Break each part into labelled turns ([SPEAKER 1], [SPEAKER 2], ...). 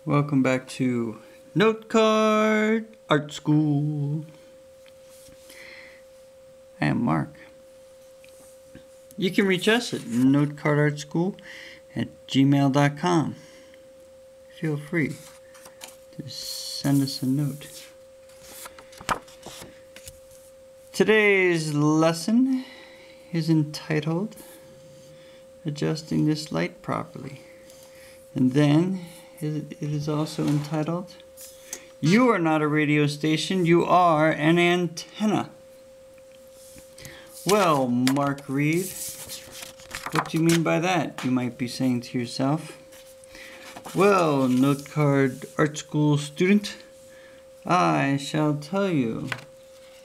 [SPEAKER 1] Welcome back to Note Card Art School. I am Mark. You can reach us at notecardartschool@gmail.com. Feel free to send us a note. Today's lesson is entitled Adjusting this light properly. And then it is also entitled You are not a radio station, you are an antenna. Well, Mark Reid, what do you mean by that? You might be saying to yourself. Well, Note Card Art School student, I shall tell you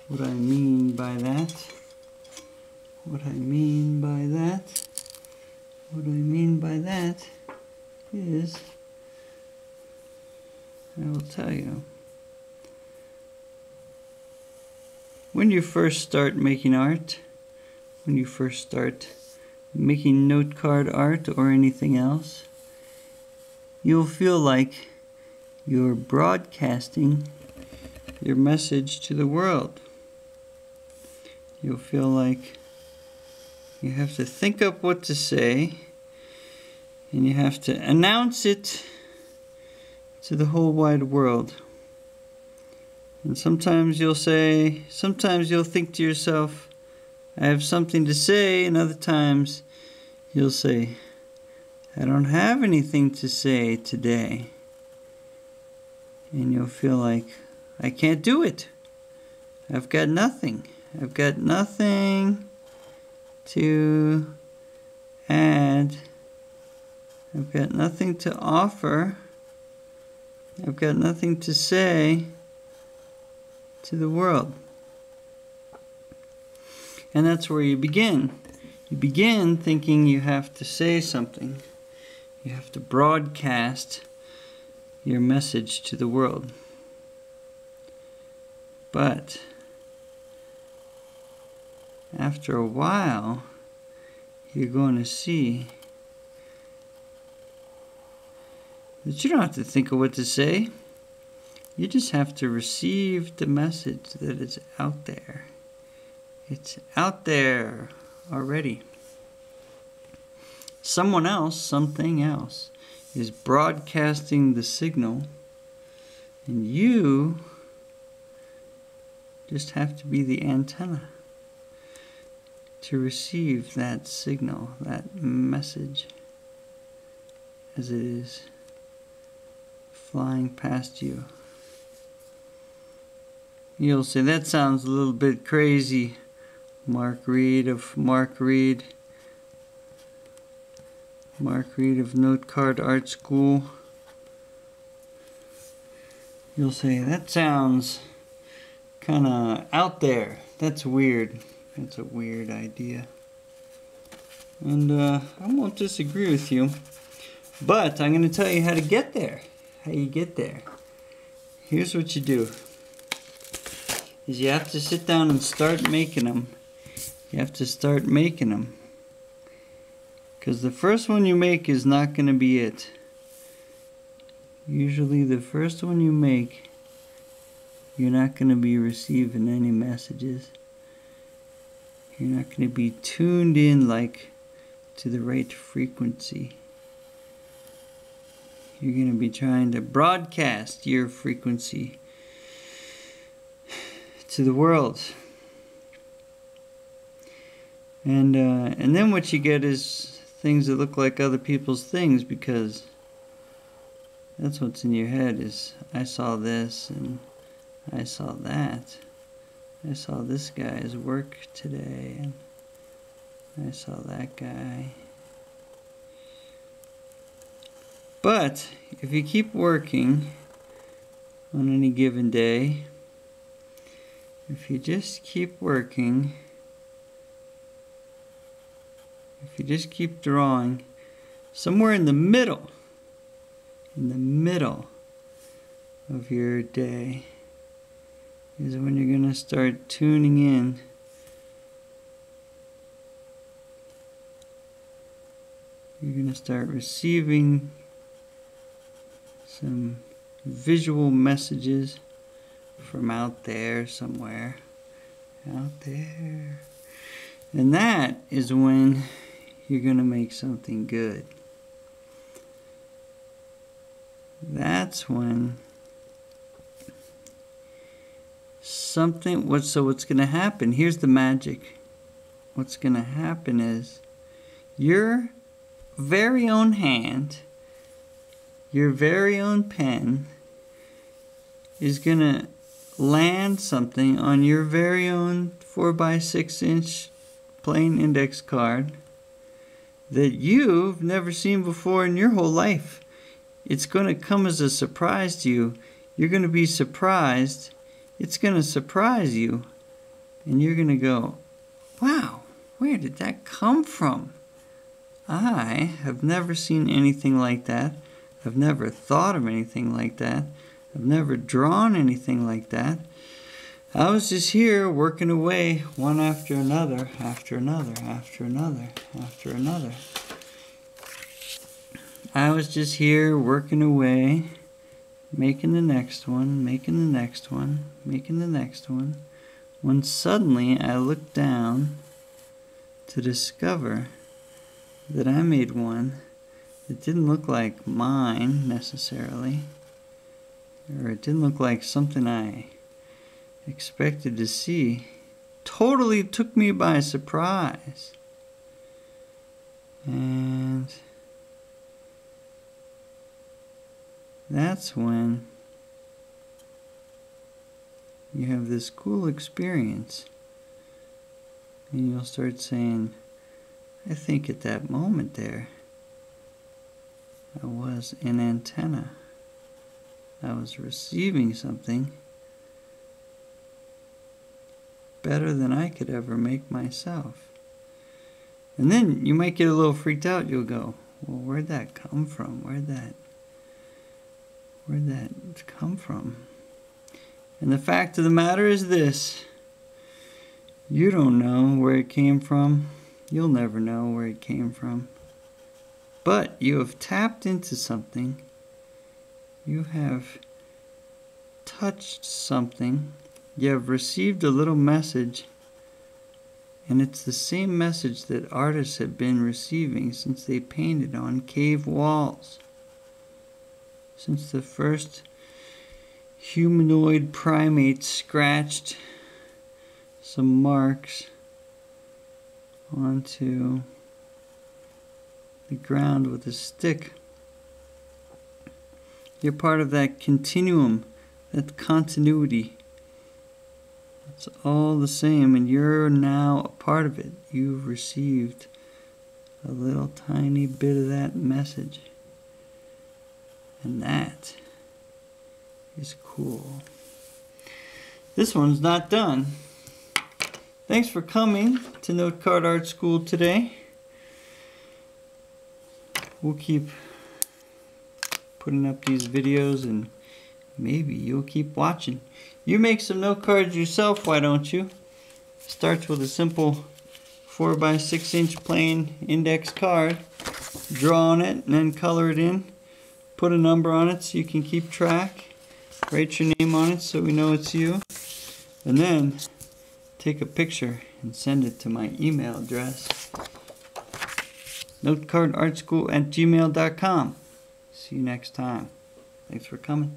[SPEAKER 1] what I mean by that. What I mean by that is, I will tell you. When you first start making art, when you first start making note card art or anything else, you'll feel like you're broadcasting your message to the world. You'll feel like you have to think up what to say, and you have to announce it to the whole wide world. And sometimes you'll think to yourself, I have something to say, and other times you'll say, I don't have anything to say today. And you'll feel like, I can't do it. I've got nothing. I've got nothing to add. I've got nothing to offer. I've got nothing to say to the world. And that's where you begin. You begin thinking you have to say something. You have to broadcast your message to the world. But after a while, you're going to see that you don't have to think of what to say. You just have to receive the message that is out there. It's out there already. Someone else, something else, is broadcasting the signal, and you just have to be the antenna to receive that signal, that message, as it is flying past you. You'll say, that sounds a little bit crazy, Mark Reid of Note Card Art School. You'll say, that sounds kind of out there. That's weird. That's a weird idea. And I won't disagree with you, but I'm going to tell you how to get there. How you get there. Here's what you do. Is you have to sit down and start making them. You have to start making them. Because the first one you make is not going to be it. Usually the first one you make, you're not going to be receiving any messages. You're not going to be tuned in like to the right frequency. You're going to be trying to broadcast your frequency to the world. And then what you get is things that look like other people's things, because that's what's in your head is, I saw this and I saw that. I saw this guy's work today and I saw that guy. But if you keep working on any given day, if you just keep working, if you just keep drawing, somewhere in the middle of your day is when you're going to start tuning in you're going to start receiving some visual messages from out there somewhere. Out there. And that is when you're going to make something good. That's when something, so what's going to happen, here's the magic. What's going to happen is your very own hand, your very own pen is going to land something on your very own 4x6-inch plain index card that you've never seen before in your whole life. It's going to come as a surprise to you. You're going to be surprised. It's going to surprise you. And you're going to go, wow, where did that come from? I have never seen anything like that. I've never thought of anything like that. I've never drawn anything like that. I was just here working away one after another, after another, after another, after another. I was just here working away, making the next one, making the next one, making the next one, when suddenly I looked down to discover that I made one that didn't look like mine necessarily, or it didn't look like something I expected to see. Totally took me by surprise. And that's when you have this cool experience. And you'll start saying, I think at that moment there, I was an antenna. I was receiving something better than I could ever make myself. And then you might get a little freaked out. You'll go, well, where'd that come from? Where'd that come from? And the fact of the matter is this: you don't know where it came from. You'll never know where it came from. But you have tapped into something. You have touched something. You have received a little message. And it's the same message that artists have been receiving since they painted on cave walls. Since the first humanoid primates scratched some marks onto the ground with a stick. You're part of that continuum, that continuity. It's all the same, and you're now a part of it. You've received a little tiny bit of that message. And that is cool. This one's not done. Thanks for coming to Note Card Art School today. We'll keep putting up these videos, and maybe you'll keep watching. You make some note cards yourself, why don't you? Starts with a simple 4x6-inch plain index card. Draw on it and then color it in. Put a number on it so you can keep track. Write your name on it so we know it's you. And then take a picture and send it to my email address, notecardartschool@gmail.com. See you next time. Thanks for coming.